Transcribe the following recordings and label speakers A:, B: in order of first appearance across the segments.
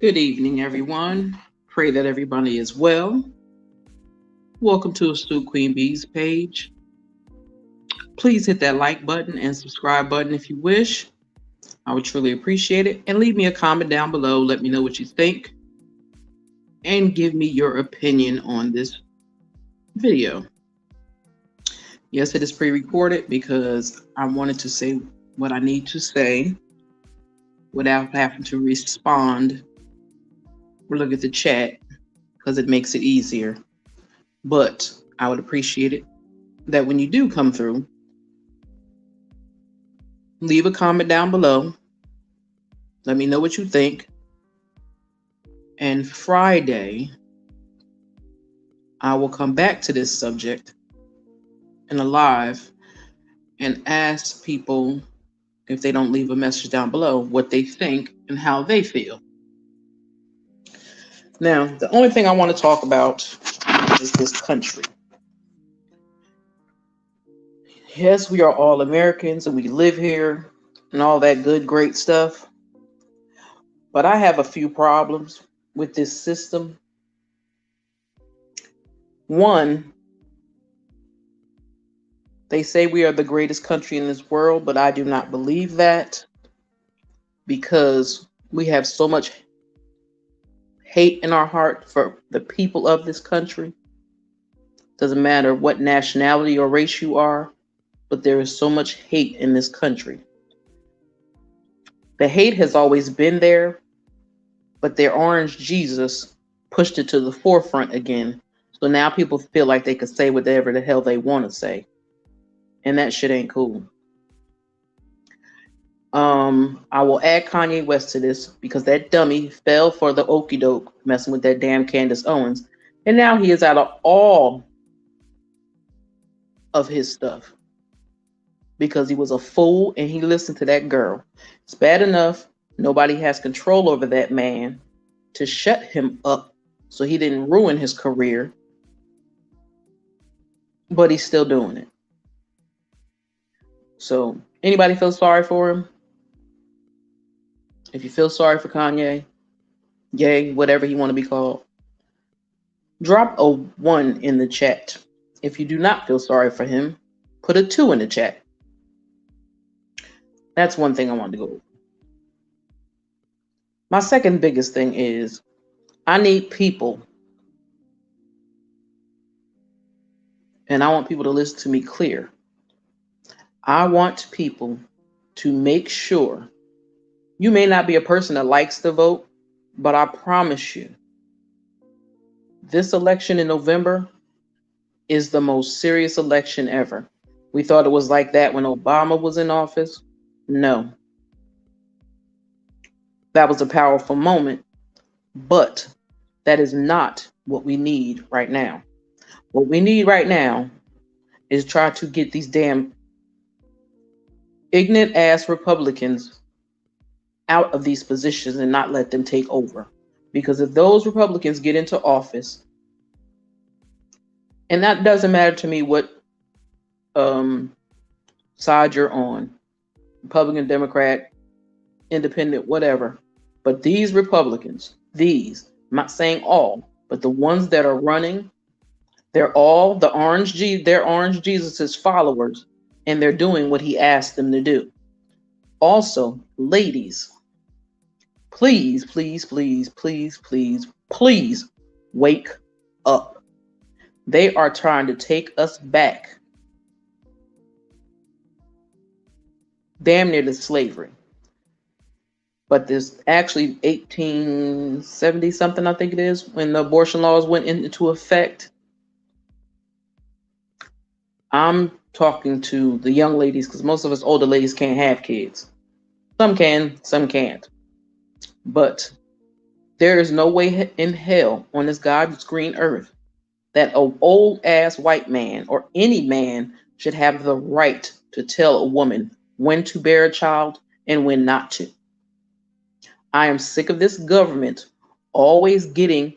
A: Good evening, everyone. Pray that everybody is well. Welcome to Astute Queen Bee's page. Please hit that like button and subscribe button if you wish. I would truly appreciate it. And leave me a comment down below. Let me know what you think and give me your opinion on this video. Yes, it is pre-recorded because I wanted to say what I need to say without having to respond or look at the chat because it makes it easier. But I would appreciate it that when you do come through, leave a comment down below. Let me know what you think. And Friday, I will come back to this subject in a live and ask people, if they don't leave a message down below, what they think and how they feel. Now, the only thing I want to talk about is this country. Yes, we are all Americans and we live here and all that good, great stuff. But I have a few problems with this system. One, they say we are the greatest country in this world, but I do not believe that because we have so much hate in our heart for the people of this country. Doesn't matter what nationality or race you are, but there is so much hate in this country. The hate has always been there, but their orange Jesus pushed it to the forefront again. So now people feel like they can say whatever the hell they want to say. And that shit ain't cool. I will add Kanye West to this because that dummy fell for the okie doke messing with that damn Candace Owens. And now he is out of all of his stuff because he was a fool and he listened to that girl. It's bad enough nobody has control over that man to shut him up so he didn't ruin his career, but he's still doing it. So anybody feel sorry for him? If you feel sorry for Kanye, yay, whatever he want to be called, drop a 1 in the chat. If you do not feel sorry for him, put a 2 in the chat. That's one thing I wanted to go over. My second biggest thing is I need people, and I want people to listen to me clear. I want people to make sure, you may not be a person that likes to vote, but I promise you, this election in November is the most serious election ever. We thought it was like that when Obama was in office. No. That was a powerful moment, but that is not what we need right now. What we need right now is try to get these damn ignorant ass Republicans out of these positions and not let them take over. Because if those Republicans get into office, and that doesn't matter to me what side you're on, Republican, Democrat, Independent, whatever, but these Republicans, I'm not saying all, but the ones that are running, they're all they're Orange Jesus's followers, and they're doing what he asked them to do. Also, ladies, please, please, please, please, please, please wake up. They are trying to take us back damn near to slavery. But there's actually 1870 something, I think it is, when the abortion laws went into effect. I'm talking to the young ladies because most of us older ladies can't have kids. Some can, some can't. But there is no way in hell on this God's green earth that an old ass white man or any man should have the right to tell a woman when to bear a child and when not to. I am sick of this government always getting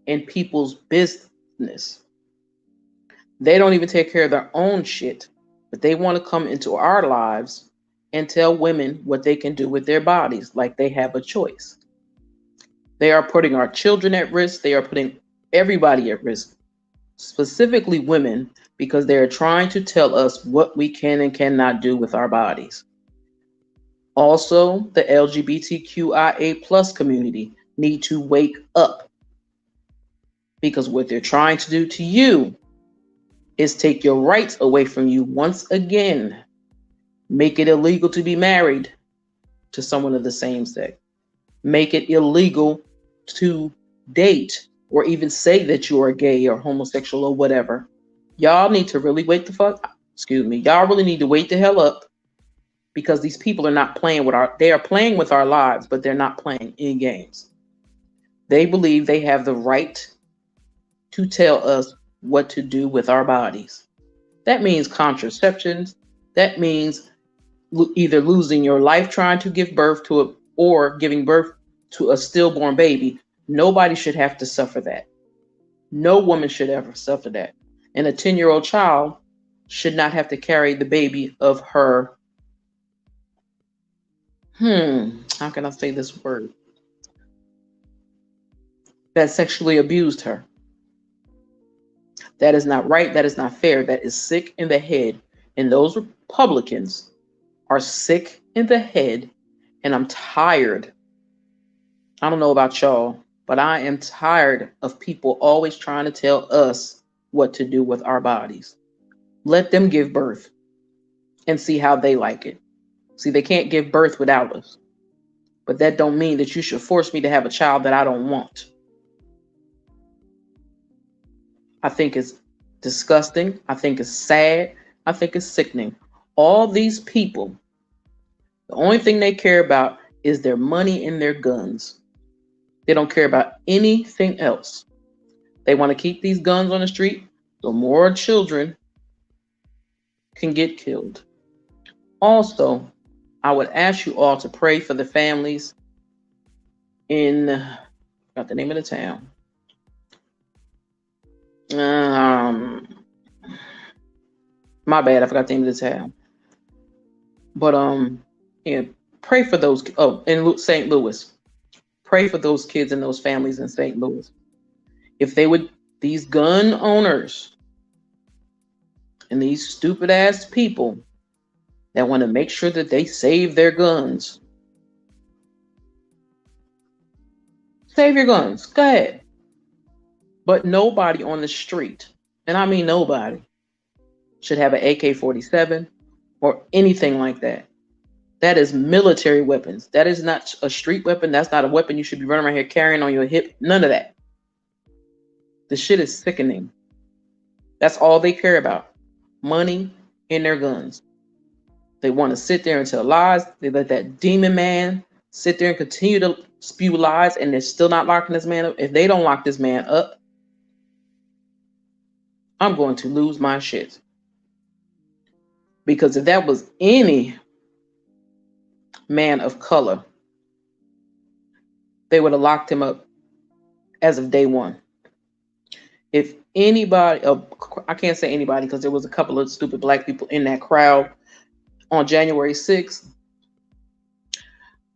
A: in people's business. They don't even take care of their own shit, but they want to come into our lives and tell women what they can do with their bodies, like they have a choice. They are putting our children at risk. They are putting everybody at risk, specifically women, because they are trying to tell us what we can and cannot do with our bodies. Also, the LGBTQIA plus community need to wake up, because what they're trying to do to you is take your rights away from you once again, make it illegal to be married to someone of the same sex, make it illegal to date or even say that you are gay or homosexual or whatever. Y'all need to really wait the fuck, excuse me, y'all really need to wait the hell up, because these people are not playing with they are playing with our lives, but they're not playing any games. They believe they have the right to tell us what to do with our bodies. That means contraceptions. That means either losing your life trying to give birth to it or giving birth to a stillborn baby. Nobody should have to suffer that. No woman should ever suffer that. And a 10-year-old child should not have to carry the baby of her, how can I say this word? That sexually abused her. That is not right. That is not fair. That is sick in the head. And those Republicans are sick in the head. And I'm tired. I don't know about y'all, but I am tired of people always trying to tell us what to do with our bodies. Let them give birth and see how they like it. See, they can't give birth without us. But that don't mean that you should force me to have a child that I don't want. I think it's disgusting. I think it's sad. I think it's sickening. All these people, the only thing they care about is their money and their guns. They don't care about anything else. They want to keep these guns on the street so more children can get killed. Also, I would ask you all to pray for the families in, I forgot the name of the town. My bad, I forgot the name of the town. But yeah, pray for those. Oh, in St. Louis, pray for those kids and those families in St. Louis. If they would, these gun owners and these stupid ass people that want to make sure that they save their guns, save your guns. Go ahead. But nobody on the street, and I mean nobody, should have an AK-47 or anything like that. That is military weapons. That is not a street weapon. That's not a weapon you should be running around here carrying on your hip. None of that. The shit is sickening. That's all they care about. Money and their guns. They want to sit there and tell lies. They let that demon man sit there and continue to spew lies, and they're still not locking this man up. If they don't lock this man up, I'm going to lose my shit. Because if that was any man of color, they would have locked him up as of day one. If anybody, I can't say anybody because there was a couple of stupid black people in that crowd on January 6th.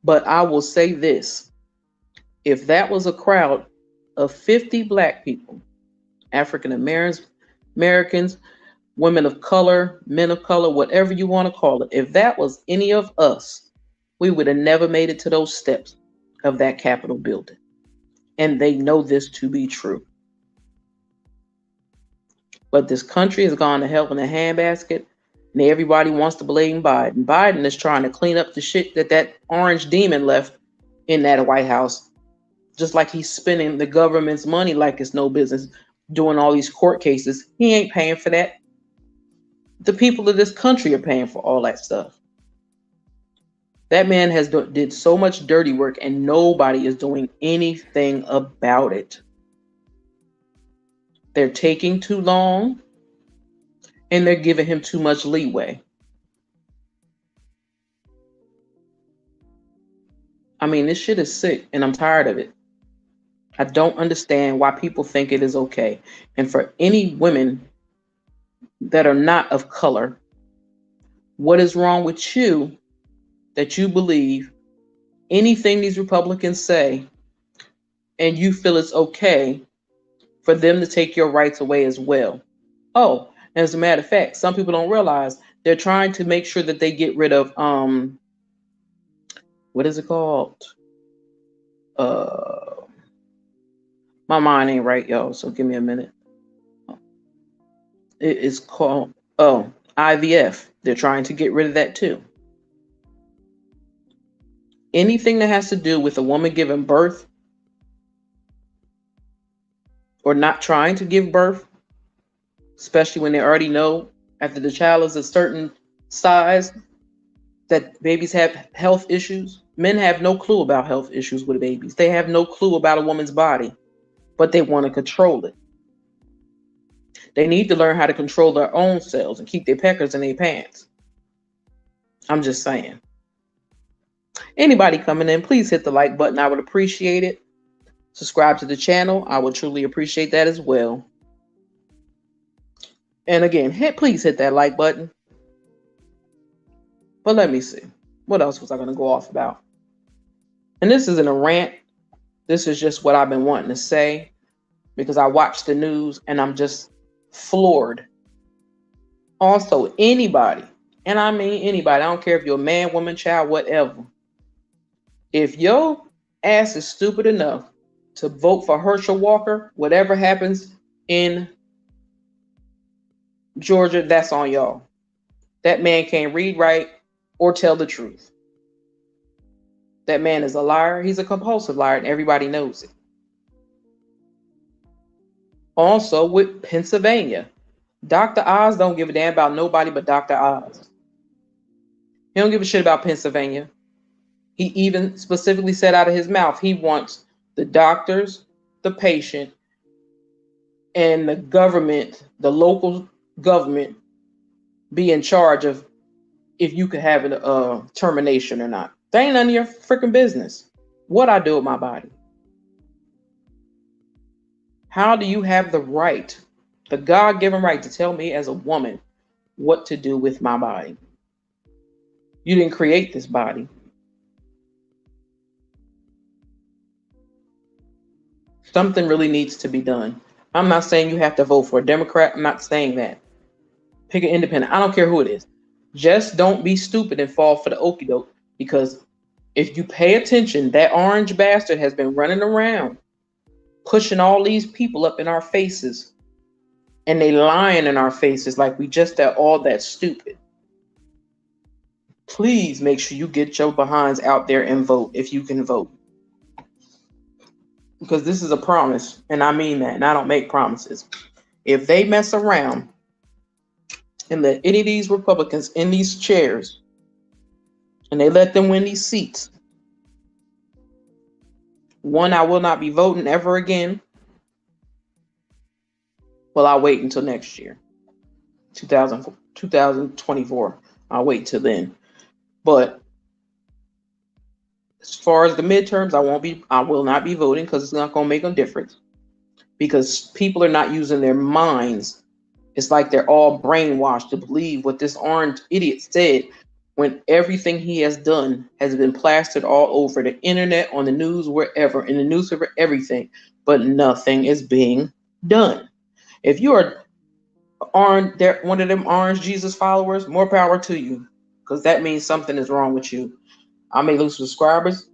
A: But I will say this. If that was a crowd of 50 black people, African Americans, women of color, men of color, whatever you want to call it, if that was any of us, we would have never made it to those steps of that Capitol building. And they know this to be true. But this country has gone to hell in a handbasket, and everybody wants to blame Biden. Biden is trying to clean up the shit that orange demon left in that White House. Just like he's spending the government's money like it's no business, doing all these court cases. He ain't paying for that. The people of this country are paying for all that stuff. That man has did so much dirty work, and nobody is doing anything about it. They're taking too long, and they're giving him too much leeway. I mean, this shit is sick, and I'm tired of it. I don't understand why people think it is okay. And for any women that are not of color, what is wrong with you that you believe anything these Republicans say and you feel it's okay for them to take your rights away as well. Oh, as a matter of fact, some people don't realize they're trying to make sure that they get rid of what is it called? Uh my mind ain't right, y'all, so give me a minute. It is called IVF. They're trying to get rid of that too. Anything that has to do with a woman giving birth or not trying to give birth, especially when they already know after the child is a certain size that babies have health issues. Men have no clue about health issues with babies. They have no clue about a woman's body, but they want to control it. They need to learn how to control their own selves and keep their peckers in their pants. I'm just saying. Anybody coming in, please hit the like button. I would appreciate it. Subscribe to the channel. I would truly appreciate that as well. And again, please hit that like button. But let me see. What else was I going to go off about? And this isn't a rant. This is just what I've been wanting to say because I watch the news and I'm just floored. Also, anybody, and I mean anybody, I don't care if you're a man, woman, child, whatever. If your ass is stupid enough to vote for Herschel Walker, whatever happens in Georgia, that's on y'all. That man can't read, write, or tell the truth. That man is a liar. He's a compulsive liar, and everybody knows it. Also, with Pennsylvania, Dr. Oz don't give a damn about nobody but Dr. Oz. He don't give a shit about Pennsylvania. He even specifically said out of his mouth he wants the doctors, the patient, and the government, the local government, be in charge of if you could have a termination or not. That ain't none of your freaking business. What I do with my body. How do you have the right, the God-given right, to tell me as a woman what to do with my body? You didn't create this body. Something really needs to be done. I'm not saying you have to vote for a Democrat. I'm not saying that. Pick an independent. I don't care who it is. Just don't be stupid and fall for the okie doke. Because if you pay attention, that orange bastard has been running around pushing all these people up in our faces. And they lying in our faces like we just all that stupid. Please make sure you get your behinds out there and vote if you can vote. Because this is a promise, and I mean that, and I don't make promises. If they mess around and let any of these Republicans in these chairs, and they let them win these seats, one, I will not be voting ever again. Well, I'll wait until next year, 2024. I'll wait till then. But as far as the midterms, I will not be voting because it's not going to make a difference. Because people are not using their minds. It's like they're all brainwashed to believe what this orange idiot said when everything he has done has been plastered all over the internet, on the news, wherever, in the newspaper, everything. But nothing is being done. If you are one of them orange Jesus followers, more power to you. Because that means something is wrong with you. I may lose subscribers,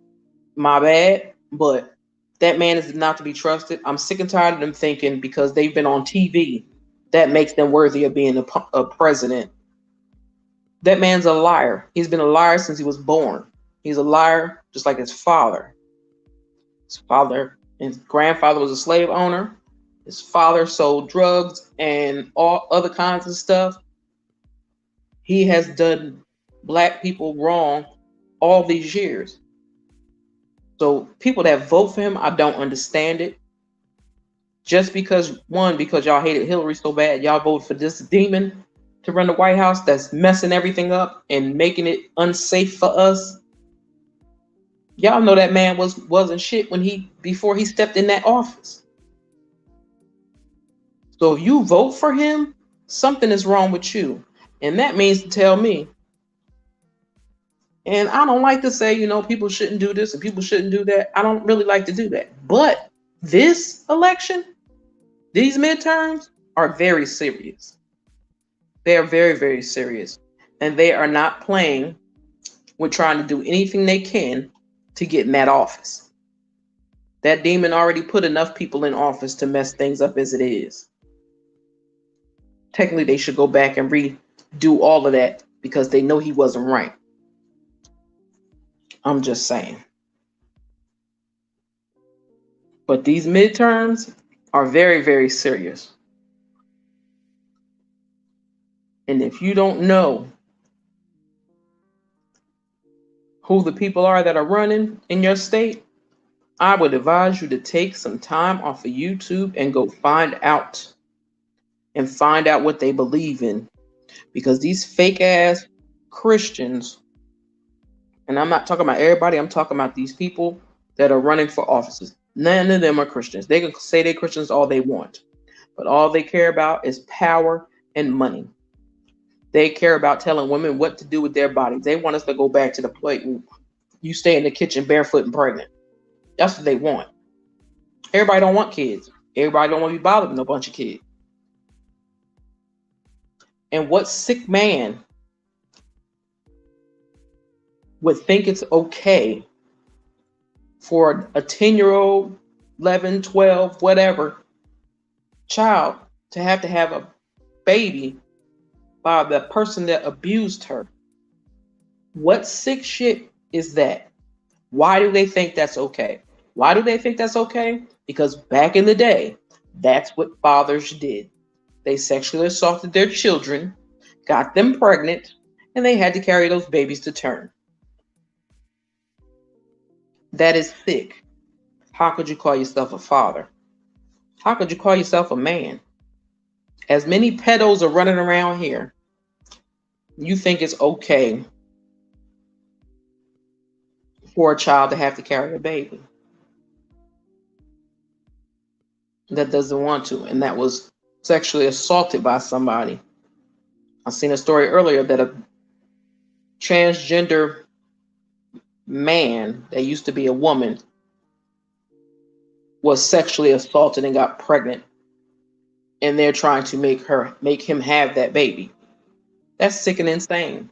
A: my bad, but that man is not to be trusted. I'm sick and tired of them thinking because they've been on TV, that makes them worthy of being a president. That man's a liar. He's been a liar since he was born. He's a liar just like his father. His father and his grandfather was a slave owner. His father sold drugs and all other kinds of stuff. He has done black people wrong all these years. So people that vote for him, I don't understand it. Just because y'all hated Hillary so bad, y'all voted for this demon to run the White House that's messing everything up and making it unsafe for us. Y'all know that man wasn't shit before he stepped in that office. So if you vote for him, something is wrong with you. And that means to tell me. And I don't like to say, people shouldn't do this and people shouldn't do that. I don't really like to do that. But This election, these midterms are very serious. They are very, very serious. And they are not playing with trying to do anything they can to get in that office. That demon already put enough people in office to mess things up as it is. Technically, they should go back and redo all of that because they know he wasn't right. I'm just saying. But these midterms are very, very serious. And if you don't know who the people are that are running in your state, I would advise you to take some time off of YouTube and go find out what they believe in. Because these fake ass Christians, and I'm not talking about everybody, I'm talking about these people that are running for offices. None of them are Christians. They can say they're Christians all they want, but all they care about is power and money. They care about telling women what to do with their bodies. They want us to go back to the point where you stay in the kitchen barefoot and pregnant. That's what they want. Everybody don't want kids. Everybody don't want to be bothered with a bunch of kids. And what sick man would think it's okay for a 10-year-old, 11, 12, whatever child to have a baby by the person that abused her? What sick shit is that? Why do they think that's okay? Why do they think that's okay? Because back in the day, that's what fathers did. They sexually assaulted their children, got them pregnant, and they had to carry those babies to term. That is sick. How could you call yourself a father? How could you call yourself a man? As many pedos are running around here, you think it's okay for a child to have to carry a baby that doesn't want to, and that was sexually assaulted by somebody. I seen a story earlier that a transgender man that used to be a woman was sexually assaulted and got pregnant, and they're trying to make him have that baby. That's sick and insane.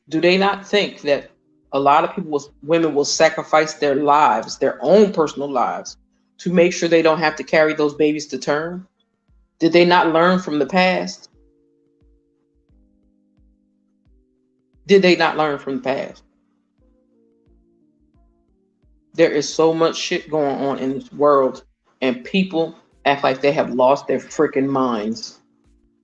A: Do they not think that a lot of women will sacrifice their lives, their own personal lives, to make sure they don't have to carry those babies to term? Did they not learn from the past? Did they not learn from the past? There is so much shit going on in this world, and people act like they have lost their freaking minds,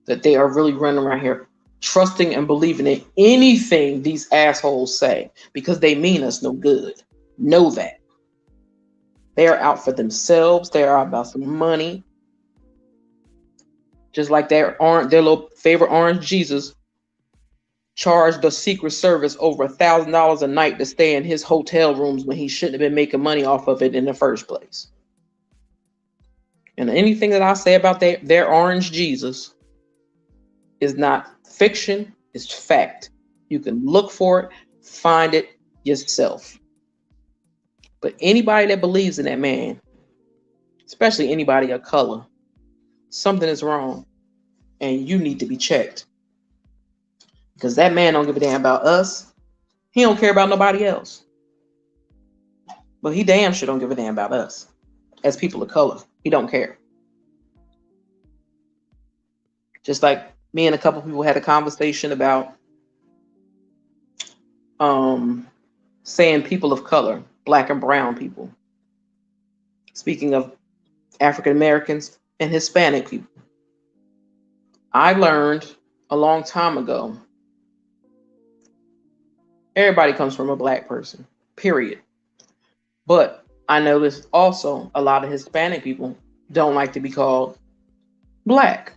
A: that they are really running around here trusting and believing in anything these assholes say because they mean us no good. Know that. They are out for themselves. They are about some money. Just like their little favorite orange Jesus charged the Secret Service over $1,000 a night to stay in his hotel rooms when he shouldn't have been making money off of it in the first place. And anything that I say about their orange Jesus is not fiction, it's fact. You can look for it, find it yourself. But anybody that believes in that man, especially anybody of color, something is wrong and you need to be checked. Because that man don't give a damn about us. He don't care about nobody else. But he damn sure don't give a damn about us as people of color. He don't care. Just like me and a couple people had a conversation about saying people of color, black and brown people. Speaking of African Americans and Hispanic people. I learned a long time ago, everybody comes from a black person, period. But I noticed also a lot of Hispanic people don't like to be called black.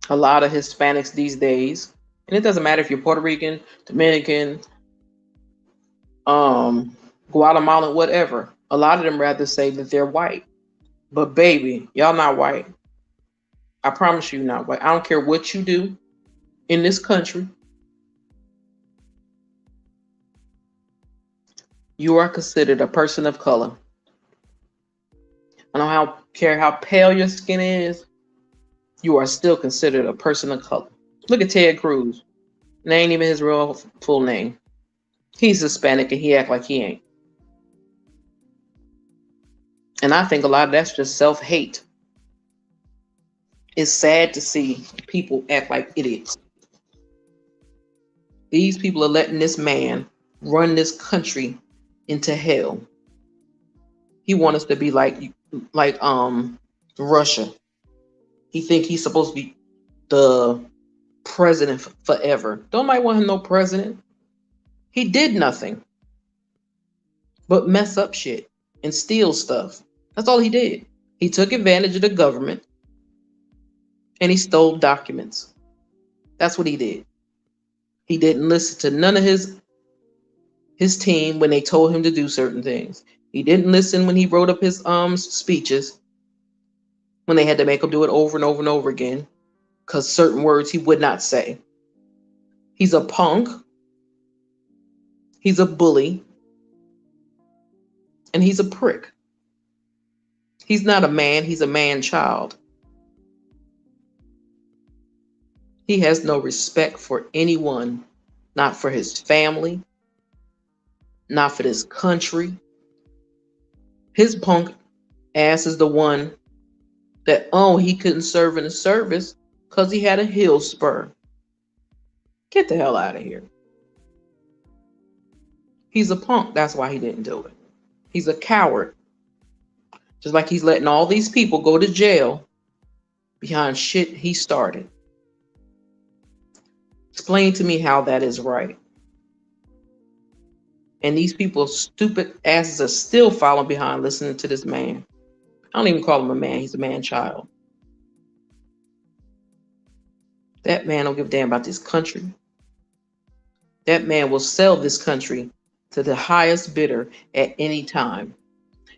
A: A lot of Hispanics these days, and it doesn't matter if you're Puerto Rican, Dominican, Guatemalan, whatever. A lot of them rather say that they're white. But baby, y'all not white. I promise you not white. I don't care what you do in this country. you are considered a person of color. I don't care how pale your skin is, you are still considered a person of color. Look at Ted Cruz. That ain't even his real full name. He's Hispanic and he act like he ain't. And I think a lot of that's just self-hate. It's sad to see people act like idiots. These people are letting this man run this country into hell. He wants us to be like Russia. He think he's supposed to be the president forever. Don't nobody want him no president. He did nothing but mess up shit and steal stuff. That's all he did. He took advantage of the government and he stole documents. That's what he did. He didn't listen to none of his team when they told him to do certain things. He didn't listen when he wrote up his speeches when they had to make him do it over and over and over again because certain words he would not say. He's a punk. He's a bully. And he's a prick. He's not a man. He's a man-child. He has no respect for anyone, not for his family, not for this country. His punk ass is the one that, he couldn't serve in the service because he had a heel spur. Get the hell out of here. He's a punk. That's why he didn't do it. He's a coward. Just like he's letting all these people go to jail behind shit he started. Explain to me how that is right. And these people's stupid asses are still following behind listening to this man. I don't even call him a man. He's a man-child. That man don't give a damn about this country. That man will sell this country to the highest bidder at any time.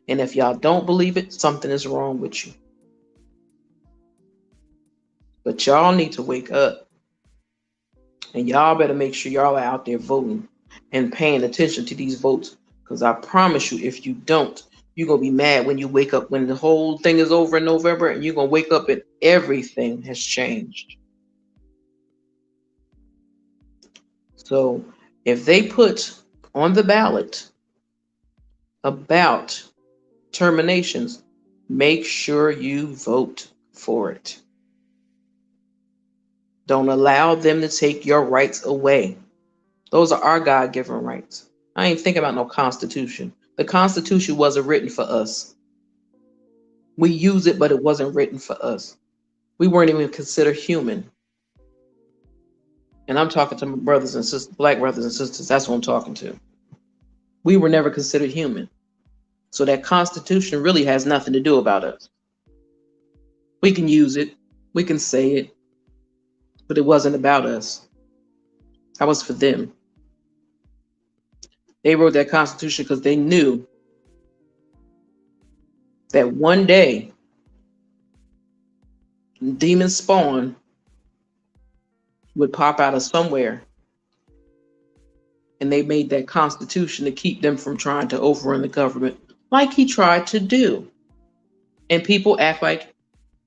A: And if y'all don't believe it, something is wrong with you. But y'all need to wake up. And y'all better make sure y'all are out there voting and paying attention to these votes. Because I promise you, if you don't, you're going to be mad when you wake up, when the whole thing is over in November, and you're going to wake up and everything has changed. So if they put on the ballot about terminations, make sure you vote for it. Don't allow them to take your rights away. Those are our God-given rights. I ain't thinking about no Constitution. The Constitution wasn't written for us. We use it, but it wasn't written for us. We weren't even considered human. And I'm talking to my brothers and sisters, black brothers and sisters. That's what I'm talking to. We were never considered human. So that Constitution really has nothing to do about us. We can use it. We can say it. But it wasn't about us. That was for them. They wrote that Constitution because they knew that one day demon spawn would pop out of somewhere. And they made that Constitution to keep them from trying to overrun the government like he tried to do. And people act like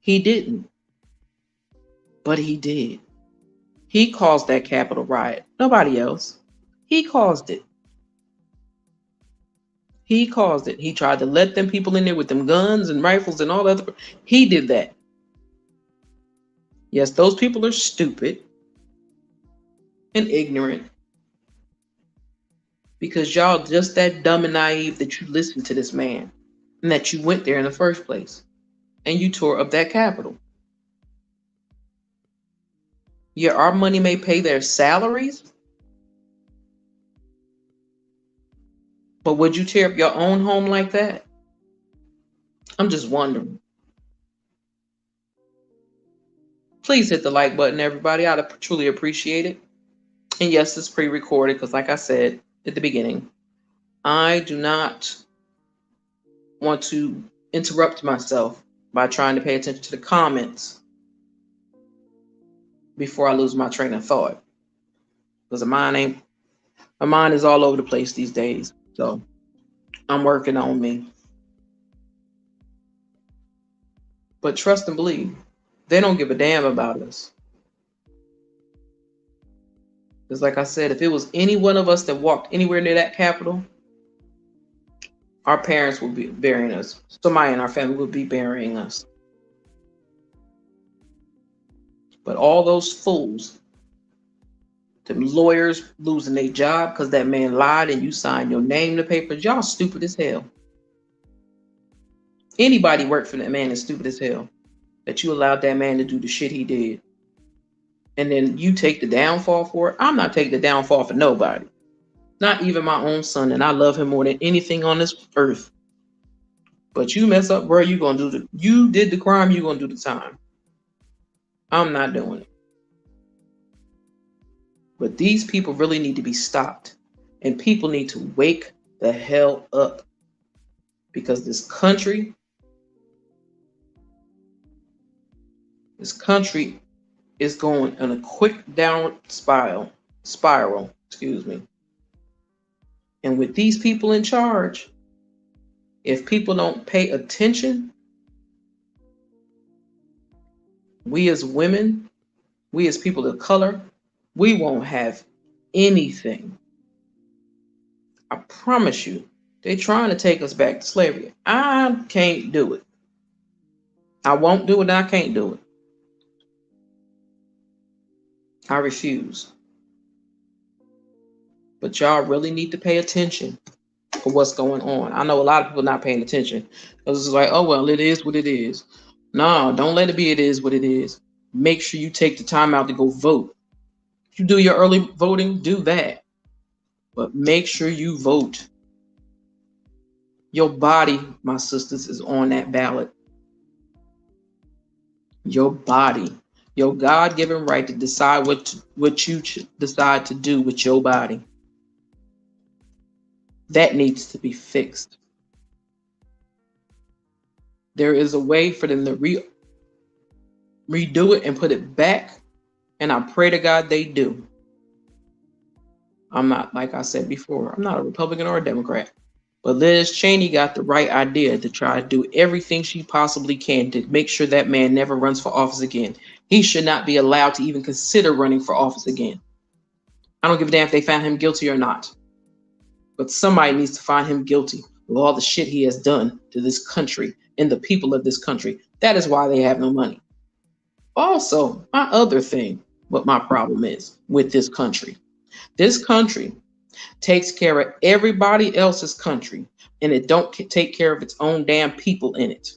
A: he didn't. But he did. He caused that Capitol riot. Nobody else. He caused it. He caused it. He tried to let them people in there with them guns and rifles and all that other. He did that. Yes, those people are stupid and ignorant because y'all just that dumb and naive that you listened to this man and that you went there in the first place and you tore up that Capitol. Yeah, our money may pay their salaries, but would you tear up your own home like that? I'm just wondering. Please hit the like button, everybody. I'd truly appreciate it. And yes, it's pre-recorded because like I said at the beginning, I do not want to interrupt myself by trying to pay attention to the comments before I lose my train of thought. Because my mind is all over the place these days. So I'm working on me. But trust and believe, they don't give a damn about us. Because like I said, if it was any one of us that walked anywhere near that Capitol, our parents would be burying us. Somebody in our family would be burying us. But all those fools, the lawyers losing their job because that man lied and you signed your name in the papers, y'all stupid as hell. Anybody work for that man is stupid as hell. That you allowed that man to do the shit he did. And then you take the downfall for it. I'm not taking the downfall for nobody. Not even my own son. And I love him more than anything on this earth. But you mess up, bro, you did the crime, you gonna do the time. I'm not doing it. But these people really need to be stopped. And people need to wake the hell up. Because this country is going in a quick downward spiral, excuse me. And with these people in charge, if people don't pay attention, we as women, we as people of color, we won't have anything. I promise you, they're trying to take us back to slavery. I can't do it. I won't do it, and I can't do it. I refuse. But y'all really need to pay attention for what's going on. I know a lot of people not paying attention. Because it's like, oh, well, it is what it is. No, don't let it be it is what it is. Make sure you take the time out to go vote. If you do your early voting, do that. But make sure you vote. Your body, my sisters, is on that ballot. Your body. Your God-given right to decide what you decide to do with your body. That needs to be fixed. There is a way for them to redo it and put it back, and I pray to God they do. I'm not, like I said before, I'm not a Republican or a Democrat, but Liz Cheney got the right idea to try to do everything she possibly can to make sure that man never runs for office again. He should not be allowed to even consider running for office again. I don't give a damn if they found him guilty or not. But somebody needs to find him guilty of all the shit he has done to this country and the people of this country. That is why they have no money. Also, my other thing, what my problem is with this country. This country takes care of everybody else's country, and it don't take care of its own damn people in it.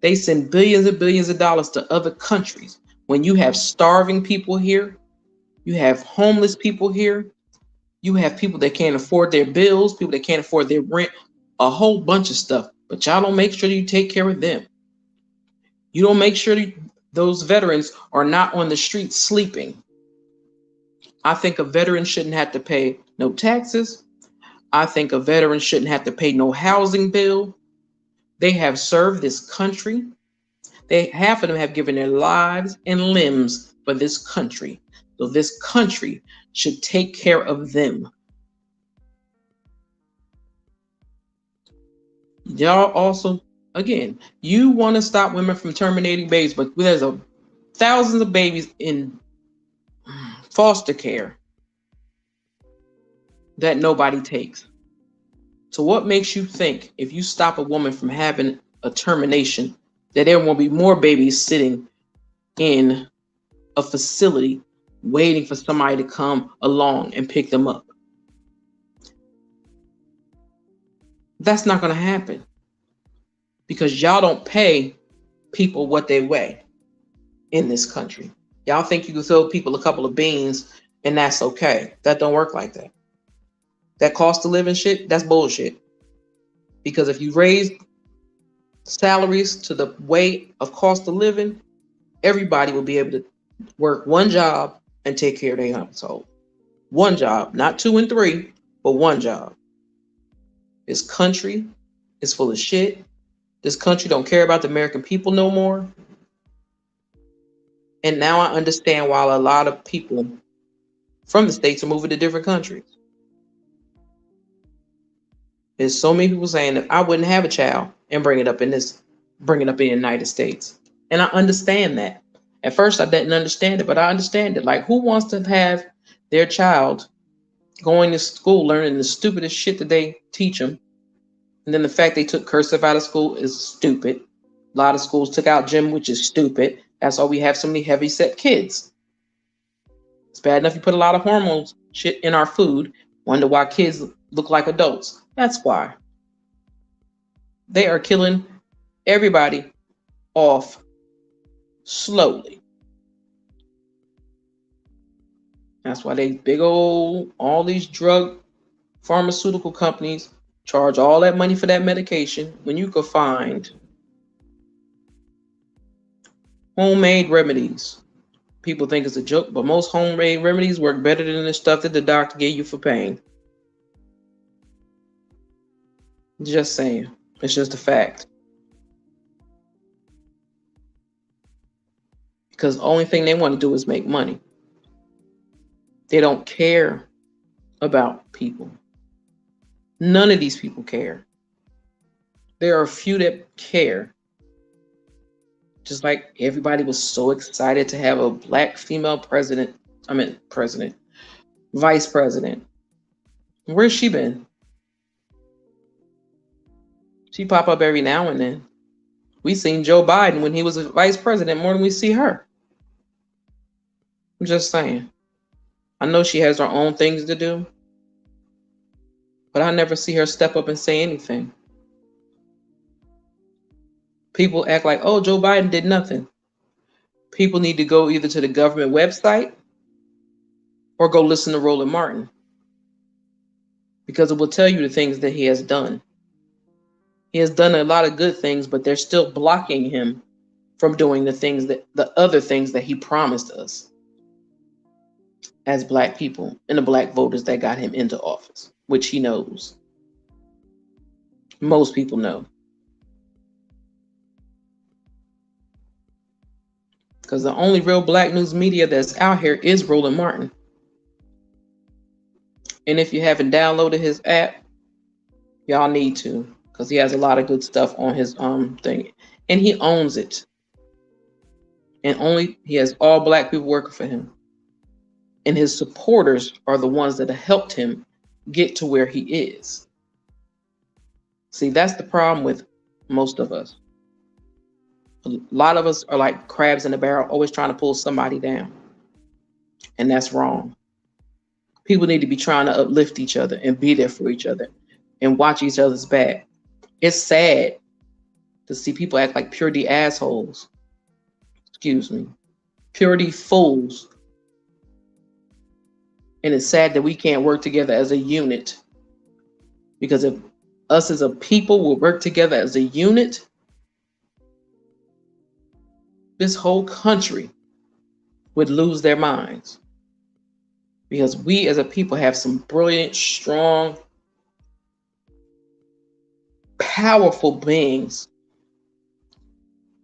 A: They send billions and billions of dollars to other countries. When you have starving people here, you have homeless people here, you have people that can't afford their bills, people that can't afford their rent, a whole bunch of stuff. But y'all don't make sure you take care of them. You don't make sure those veterans are not on the streets sleeping. I think a veteran shouldn't have to pay no taxes. I think a veteran shouldn't have to pay no housing bill. They have served this country. Half of them have given their lives and limbs for this country. So this country should take care of them. Y'all also, again, you want to stop women from terminating babies, but there's thousands of babies in foster care that nobody takes. So what makes you think if you stop a woman from having a termination that there won't be more babies sitting in a facility waiting for somebody to come along and pick them up? That's not going to happen because y'all don't pay people what they weigh in this country. Y'all think you can throw people a couple of beans and that's okay. That don't work like that. That cost of living shit, that's bullshit. Because if you raise salaries to the weight of cost of living, everybody will be able to work one job and take care of their household. One job, not 2 and 3, but one job. This country is full of shit. This country don't care about the American people no more. And now I understand why a lot of people from the States are moving to different countries. There's so many people saying that I wouldn't have a child and bring it up in the United States. And I understand that. At first I didn't understand it, but I understand it. Like, who wants to have their child going to school learning the stupidest shit that they teach them? And then the fact they took cursive out of school is stupid. A lot of schools took out gym, which is stupid. That's why we have so many heavy set kids. It's bad enough you put a lot of hormones shit in our food. Wonder why kids look like adults. That's why. They are killing everybody off slowly. That's why they big old, all these drug pharmaceutical companies charge all that money for that medication when you could find homemade remedies. People think it's a joke, but most homemade remedies work better than the stuff that the doctor gave you for pain. Just saying. It's just a fact. Because the only thing they want to do is make money. They don't care about people. None of these people care. There are a few that care. Just like everybody was so excited to have a black female vice president. Where's she been? She pop up every now and then. We seen Joe Biden when he was a vice president more than we see her. I'm just saying. I know she has her own things to do, but I never see her step up and say anything. People act like, oh, Joe Biden did nothing. People need to go either to the government website or go listen to Roland Martin, because it will tell you the things that he has done. He has done a lot of good things, but they're still blocking him from doing the other things that he promised us as black people and the black voters that got him into office, which he knows. Most people know. Because the only real black news media that's out here is Roland Martin. And if you haven't downloaded his app, y'all need to, because he has a lot of good stuff on his thing. And he owns it. And he has all black people working for him. And his supporters are the ones that have helped him get to where he is. See, that's the problem with most of us. A lot of us are like crabs in a barrel, always trying to pull somebody down. And that's wrong. People need to be trying to uplift each other and be there for each other and watch each other's back. It's sad to see people act like purity assholes. Excuse me. Purity fools. And it's sad that we can't work together as a unit. Because if us as a people will work together as a unit, this whole country would lose their minds. Because we as a people have some brilliant, strong, powerful beings,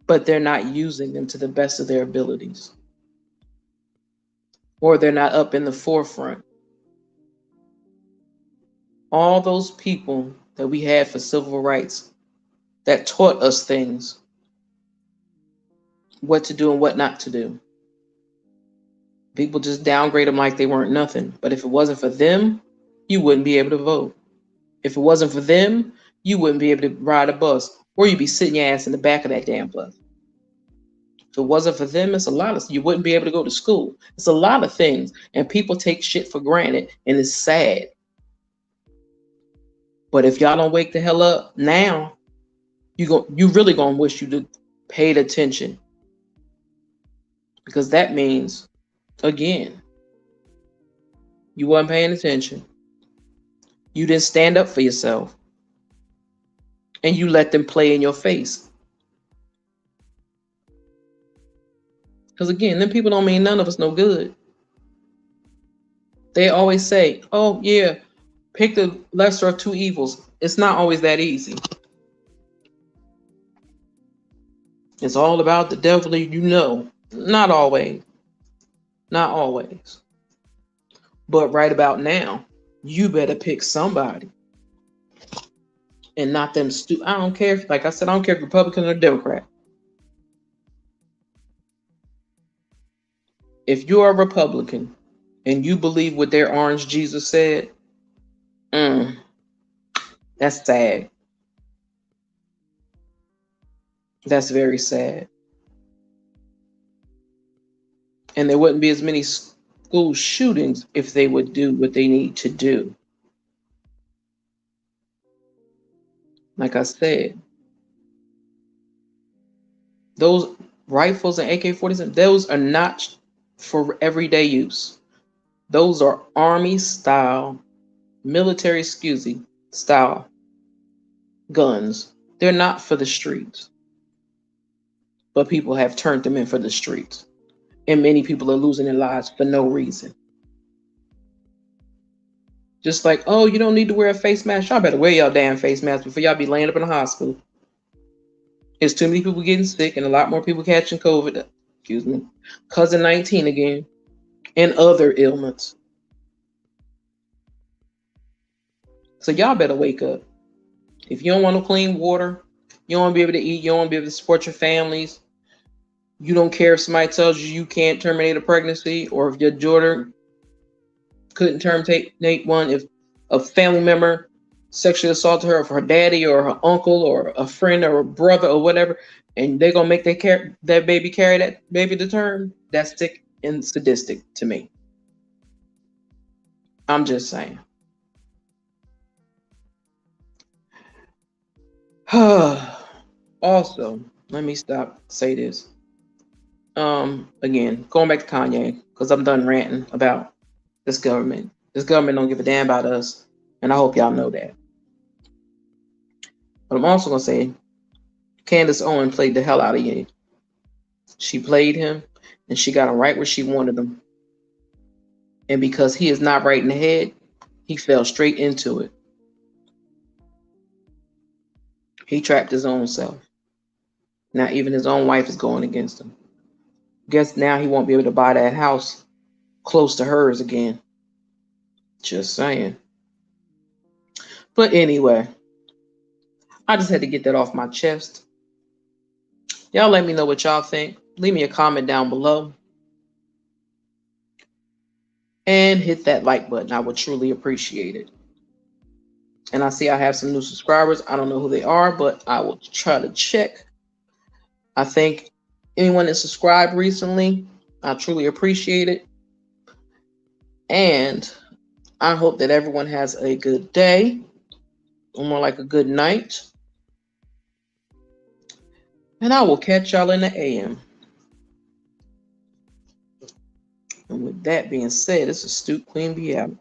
A: but they're not using them to the best of their abilities. Or they're not up in the forefront. All those people that we had for civil rights that taught us things, what to do and what not to do. People just downgrade them like they weren't nothing. But if it wasn't for them, you wouldn't be able to vote. If it wasn't for them, you wouldn't be able to ride a bus, or you'd be sitting your ass in the back of that damn bus. If it wasn't for them, you wouldn't be able to go to school. It's a lot of things, and people take shit for granted, and it's sad. But if y'all don't wake the hell up now, you really gonna wish you'd paid attention. Because that means, again, you weren't paying attention. You didn't stand up for yourself. And you let them play in your face. Because again, them people don't mean none of us no good. They always say, oh yeah, pick the lesser of two evils. It's not always that easy. It's all about the devil you know. Not always. Not always. But right about now, you better pick somebody. and not them I don't care if, like I said, I don't care if Republican or Democrat. If you're a Republican and you believe what their orange Jesus said, that's sad. That's very sad. And there wouldn't be as many school shootings if they would do what they need to do. Like I said, those rifles and AK-47, those are not for everyday use. Those are army style, military, style guns. They're not for the streets. But people have turned them in for the streets. And many people are losing their lives for no reason. Just like, oh, you don't need to wear a face mask. Y'all better wear y'all damn face mask before y'all be laying up in the hospital. There's too many people getting sick and a lot more people catching COVID. Excuse me. COVID-19 again. And other ailments. So y'all better wake up. If you don't want no clean water, you don't want to be able to eat, you don't want to be able to support your families, you don't care if somebody tells you you can't terminate a pregnancy, or if your daughter couldn't terminate one if a family member sexually assaulted her, if her daddy or her uncle or a friend or a brother or whatever, and they're going to make that baby carry that baby to term, that's sick and sadistic to me. I'm just saying. Also, let me say this. Again, going back to Kanye, because I'm done ranting about this government. This government don't give a damn about us, and I hope y'all know that. But I'm also gonna say, Candace Owens played the hell out of Ye. She played him, and she got him right where she wanted him. And because he is not right in the head, he fell straight into it. He trapped his own self. Now even his own wife is going against him. Guess now he won't be able to buy that house close to hers again. Just saying. But anyway, I just had to get that off my chest. Y'all let me know what y'all think. Leave me a comment down below. And hit that like button. I would truly appreciate it. And I see I have some new subscribers. I don't know who they are, but I will try to check. I thank anyone that subscribed recently. I truly appreciate it. And I hope that everyone has a good day, or more like a good night. And I will catch y'all in the AM. And with that being said, this is Astute Queen Bee out.